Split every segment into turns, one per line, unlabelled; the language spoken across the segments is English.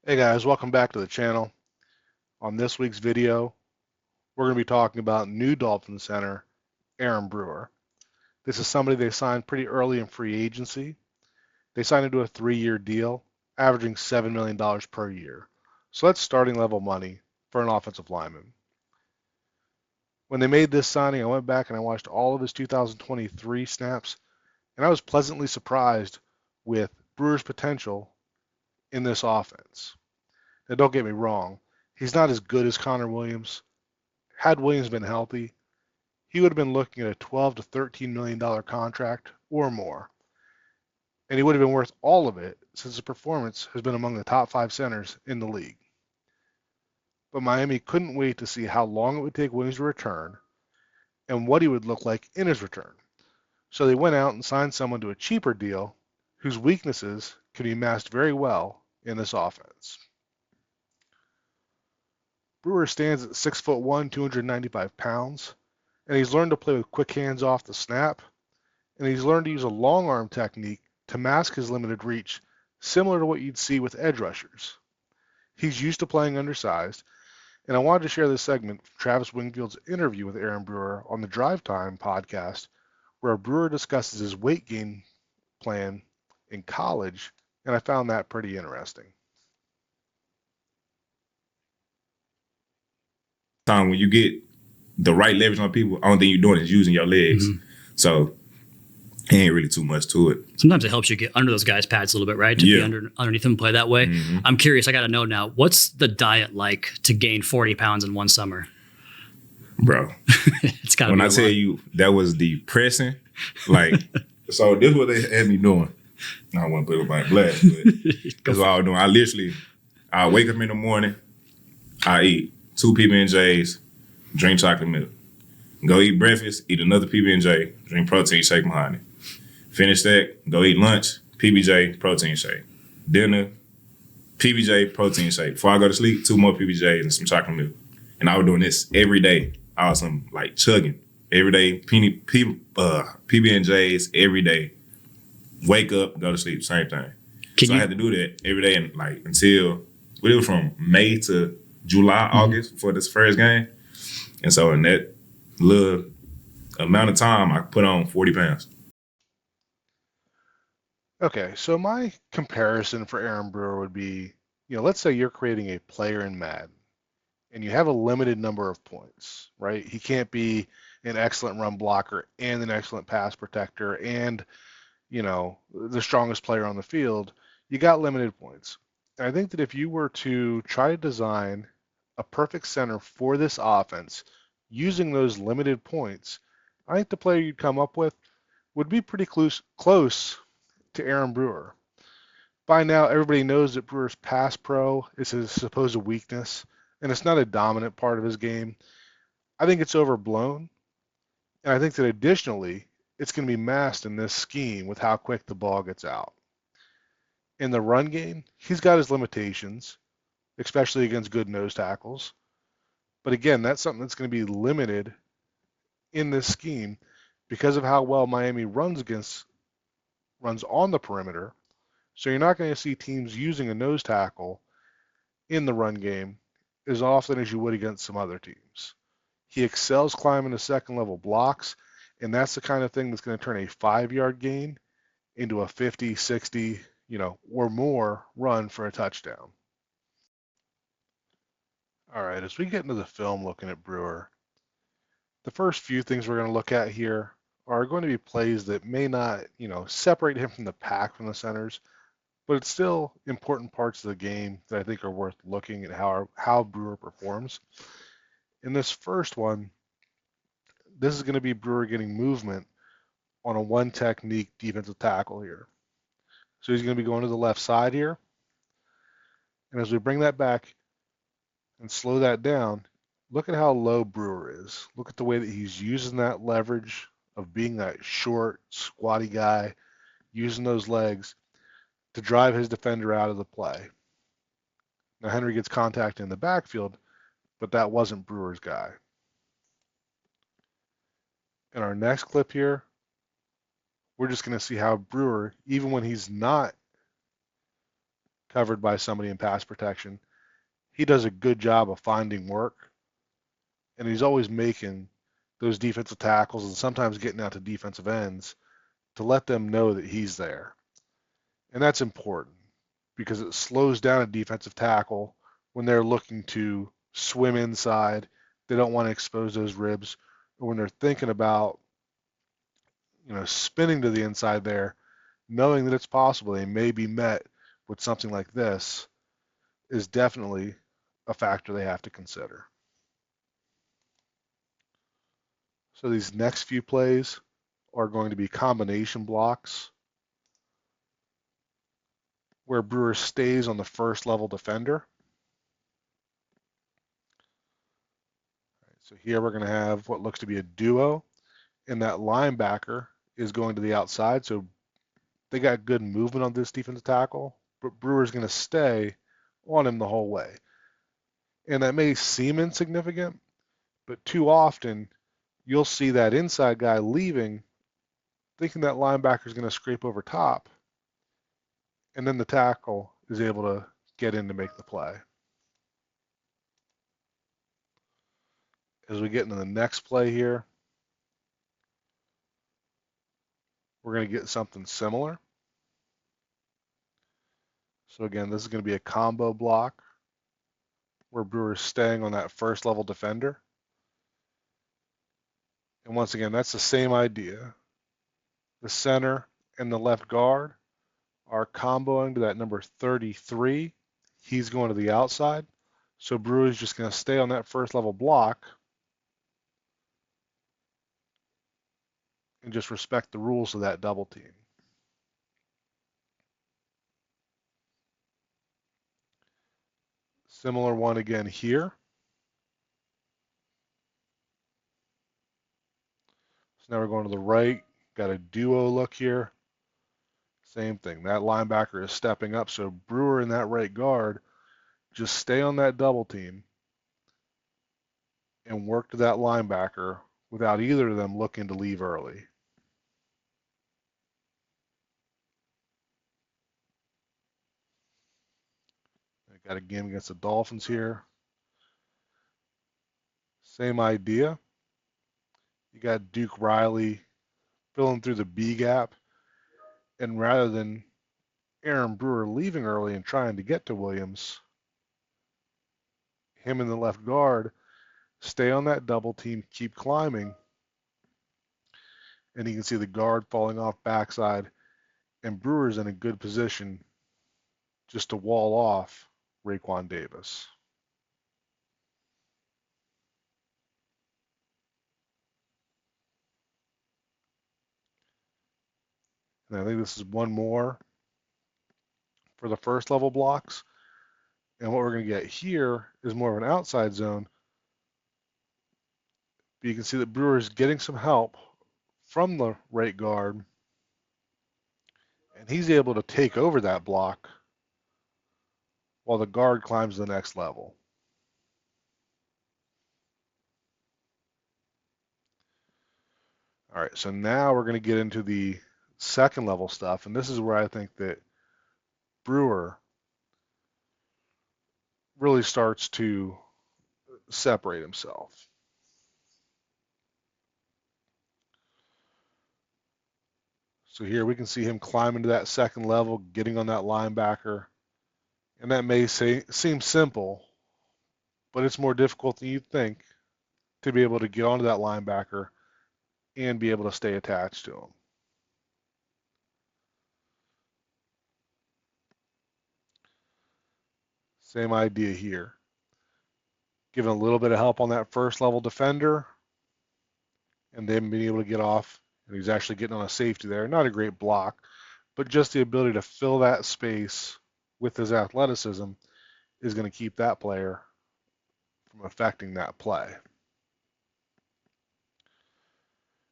Hey guys, welcome back to the channel. On this week's video, we're going to be talking about new Dolphins center, Aaron Brewer. This is somebody they signed pretty early in free agency. They signed into a 3-year deal, averaging $7 million per year. So that's starting level money for an offensive lineman. When they made this signing, I went back and I watched all of his 2023 snaps, and I was pleasantly surprised with Brewer's potential in this offense. Now, don't get me wrong, he's not as good as Connor Williams. Had Williams been healthy, he would have been looking at a $12 to $13 million contract or more. And he would have been worth all of it since his performance has been among the top 5 centers in the league. But Miami couldn't wait to see how long it would take Williams to return and what he would look like in his return. So they went out and signed someone to a cheaper deal whose weaknesses could be masked very well in this offense. Brewer stands at 6'1", 295 pounds, and he's learned to play with quick hands off the snap, and he's learned to use a long arm technique to mask his limited reach, similar to what you'd see with edge rushers. He's used to playing undersized, and I wanted to share this segment from Travis Wingfield's interview with Aaron Brewer on the Drive Time podcast, where Brewer discusses his weight gain plan in college, and I found that pretty interesting.
Time when you get the right leverage on people, only thing you're doing is using your legs. So it ain't really too much to it.
Sometimes it helps you get under those guys' pads a little bit, right? To be underneath them and play that way. I'm curious. I got to know now. What's the diet like to gain 40 pounds in one summer?
Bro,
It's got to be
when I
a
tell
lot.
you that was depressing, like, so this is what they had me doing. I don't want to put it by blast, but that's what I was doing. I wake up in the morning, I eat 2 PB&Js, drink chocolate milk. Go eat breakfast, eat another PB&J, drink protein shake behind it. Finish that, go eat lunch, PBJ, protein shake. Dinner, PBJ, protein shake. Before I go to sleep, 2 more PBJs and some chocolate milk. And I was doing this every day. I was like chugging every day, PB&Js every day. Wake up, go to sleep, same thing. I had to do that every day and like until we were from May to July, August for this first game. And so in that little amount of time, I put on 40 pounds.
Okay, so my comparison for Aaron Brewer would be, let's say you're creating a player in Madden and you have a limited number of points, right? He can't be an excellent run blocker and an excellent pass protector and, the strongest player on the field. You got limited points. And I think that if you were to try to design a perfect center for this offense using those limited points, I think the player you'd come up with would be pretty close to Aaron Brewer. By now, everybody knows that Brewer's pass pro is his supposed weakness, and it's not a dominant part of his game. I think it's overblown, and I think that additionally, it's going to be masked in this scheme with how quick the ball gets out. In the run game, he's got his limitations, especially against good nose tackles. But again, that's something that's going to be limited in this scheme because of how well Miami runs on the perimeter. So you're not going to see teams using a nose tackle in the run game as often as you would against some other teams. He excels climbing the second level blocks, and that's the kind of thing that's going to turn a 5-yard gain into a 50, 60, or more run for a touchdown. All right, as we get into the film looking at Brewer, the first few things we're going to look at here are going to be plays that may not, separate him from the pack from the centers, but it's still important parts of the game that I think are worth looking at how Brewer performs. In this first one, this is going to be Brewer getting movement on a one technique defensive tackle here. So he's going to be going to the left side here. And as we bring that back and slow that down, look at how low Brewer is. Look at the way that he's using that leverage of being that short, squatty guy, using those legs to drive his defender out of the play. Now Henry gets contact in the backfield, but that wasn't Brewer's guy. In our next clip here, we're just going to see how Brewer, even when he's not covered by somebody in pass protection. He does a good job of finding work, and he's always making those defensive tackles and sometimes getting out to defensive ends to let them know that he's there. And that's important because it slows down a defensive tackle when they're looking to swim inside. They don't want to expose those ribs, or when they're thinking about, spinning to the inside there, knowing that it's possible they may be met with something like this is definitely a factor they have to consider. So these next few plays are going to be combination blocks where Brewer stays on the first level defender. So here we're going to have what looks to be a duo, and that linebacker is going to the outside. So they got good movement on this defensive tackle, but Brewer's going to stay on him the whole way. And that may seem insignificant, but too often you'll see that inside guy leaving, thinking that linebacker is going to scrape over top, and then the tackle is able to get in to make the play. As we get into the next play here, we're going to get something similar. So again, this is going to be a combo block where Brewer's staying on that first level defender. And once again, that's the same idea. The center and the left guard are comboing to that number 33. He's going to the outside. So Brewer's just going to stay on that first level block and just respect the rules of that double team. Similar one again here. So now we're going to the right. Got a duo look here. Same thing. That linebacker is stepping up. So Brewer and that right guard just stay on that double team and work to that linebacker without either of them looking to leave early. I got a game against the Dolphins here. Same idea. You got Duke Riley filling through the B gap, and rather than Aaron Brewer leaving early and trying to get to Williams, him and the left guard stay on that double team, keep climbing, and you can see the guard falling off backside, and Brewer's in a good position just to wall off Raekwon Davis. And I think this is one more for the first level blocks. And what we're going to get here is more of an outside zone. But you can see that Brewer is getting some help from the right guard, and he's able to take over that block while the guard climbs the next level. All right, so now we're going to get into the second level stuff, and this is where I think that Brewer really starts to separate himself. So here we can see him climbing to that second level, getting on that linebacker, and that may seem simple, but it's more difficult than you'd think to be able to get onto that linebacker and be able to stay attached to him. Same idea here. Giving a little bit of help on that first level defender, and then being able to get off. And he's actually getting on a safety there. Not a great block, but just the ability to fill that space with his athleticism is going to keep that player from affecting that play.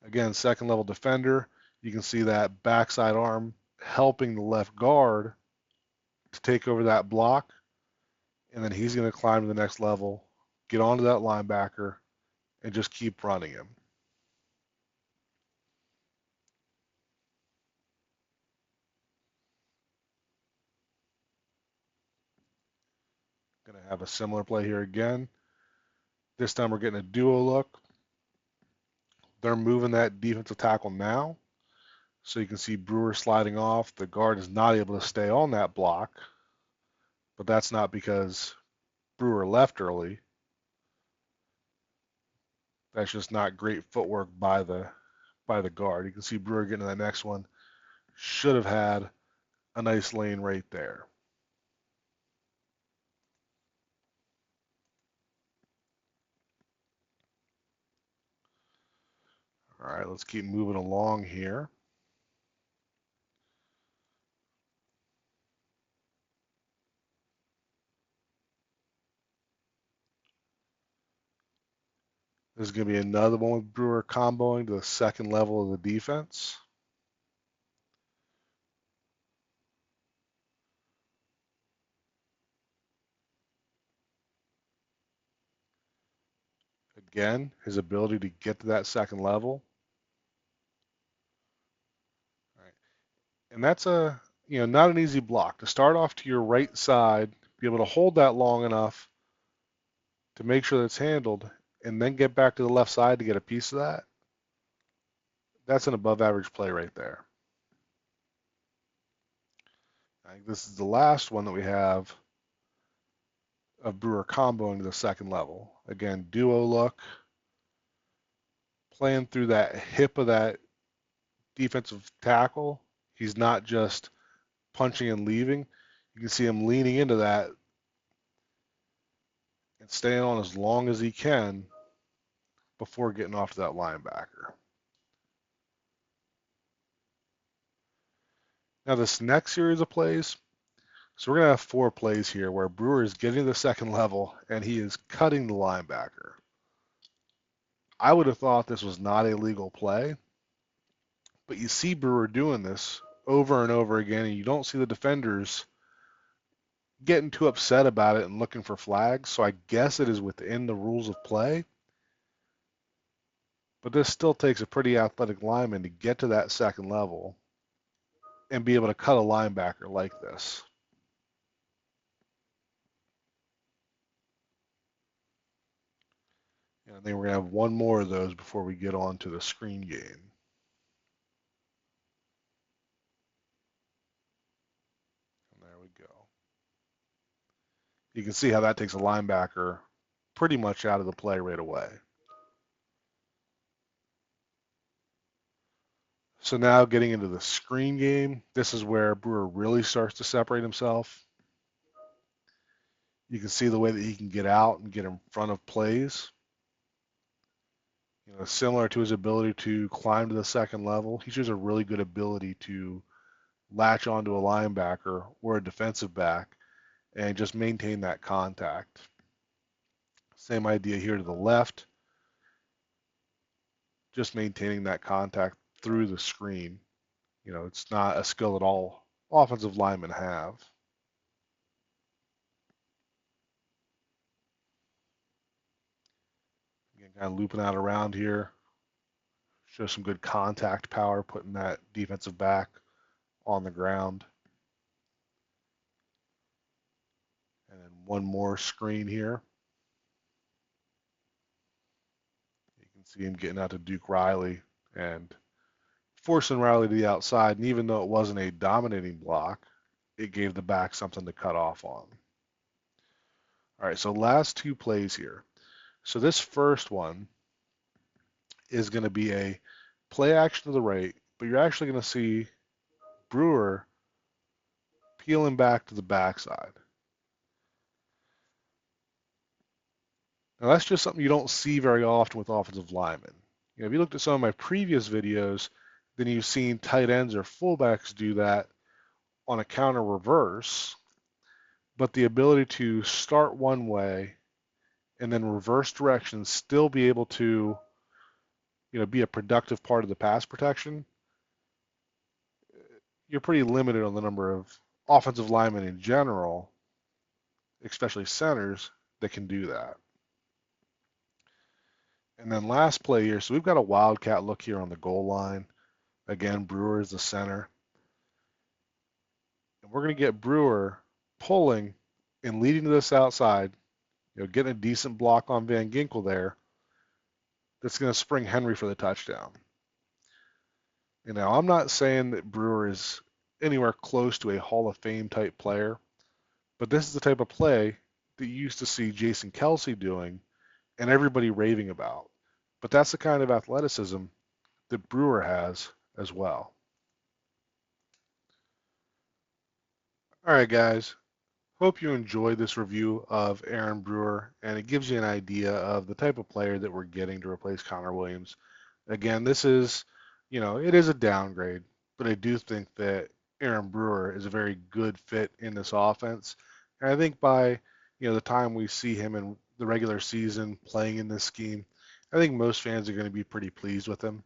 Again, second level defender, you can see that backside arm helping the left guard to take over that block, and then he's going to climb to the next level, get onto that linebacker, and just keep running him. Have a similar play here again. This time we're getting a duo look. They're moving that defensive tackle now. So you can see Brewer sliding off. The guard is not able to stay on that block, but that's not because Brewer left early. That's just not great footwork by the guard. You can see Brewer getting to that next one. Should have had a nice lane right there. All right, let's keep moving along here. This is going to be another one with Brewer comboing to the second level of the defense. Again, his ability to get to that second level. All right. And that's not an easy block. To start off to your right side, be able to hold that long enough to make sure that it's handled, and then get back to the left side to get a piece of that. That's an above average play right there. I think this is the last one that we have of Brewer comboing to the second level. Again, duo look, playing through that hip of that defensive tackle. He's not just punching and leaving. You can see him leaning into that and staying on as long as he can before getting off to that linebacker. Now this next series of plays, so we're going to have 4 plays here where Brewer is getting to the second level and he is cutting the linebacker. I would have thought this was not a legal play, but you see Brewer doing this over and over again, and you don't see the defenders getting too upset about it and looking for flags. So I guess it is within the rules of play. But this still takes a pretty athletic lineman to get to that second level and be able to cut a linebacker like this. And I think we're going to have one more of those before we get on to the screen game. And there we go. You can see how that takes a linebacker pretty much out of the play right away. So now getting into the screen game, this is where Brewer really starts to separate himself. You can see the way that he can get out and get in front of plays. Similar to his ability to climb to the second level, he shows a really good ability to latch onto a linebacker or a defensive back and just maintain that contact. Same idea here to the left, just maintaining that contact through the screen. It's not a skill that all offensive linemen have. Again, kind of looping out around here. Show some good contact power, putting that defensive back on the ground. And then one more screen here. You can see him getting out to Duke Riley and forcing Riley to the outside. And even though it wasn't a dominating block, it gave the back something to cut off on. All right, so last 2 plays here. So this first one is going to be a play action to the right, but you're actually going to see Brewer peeling back to the backside. Now that's just something you don't see very often with offensive linemen. If you looked at some of my previous videos, then you've seen tight ends or fullbacks do that on a counter reverse, but the ability to start one way and then reverse direction, still be able to, be a productive part of the pass protection, you're pretty limited on the number of offensive linemen in general, especially centers, that can do that. And then last play here, so we've got a wildcat look here on the goal line. Again, Brewer is the center. And we're going to get Brewer pulling and leading to this outside, getting a decent block on Van Ginkel there, that's going to spring Henry for the touchdown. I'm not saying that Brewer is anywhere close to a Hall of Fame type player, but this is the type of play that you used to see Jason Kelsey doing and everybody raving about. But that's the kind of athleticism that Brewer has as well. All right, guys. Hope you enjoyed this review of Aaron Brewer, and it gives you an idea of the type of player that we're getting to replace Connor Williams. Again, this is, it is a downgrade, but I do think that Aaron Brewer is a very good fit in this offense. And I think by, the time we see him in the regular season playing in this scheme, I think most fans are going to be pretty pleased with him.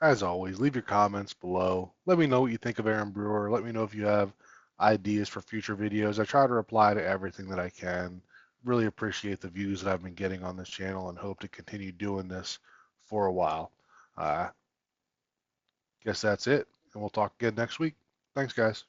As always, leave your comments below. Let me know what you think of Aaron Brewer. Let me know if you have ideas for future videos. I try to reply to everything that I can. Really appreciate the views that I've been getting on this channel and hope to continue doing this for a while. Guess that's it, and we'll talk again next week. Thanks, guys.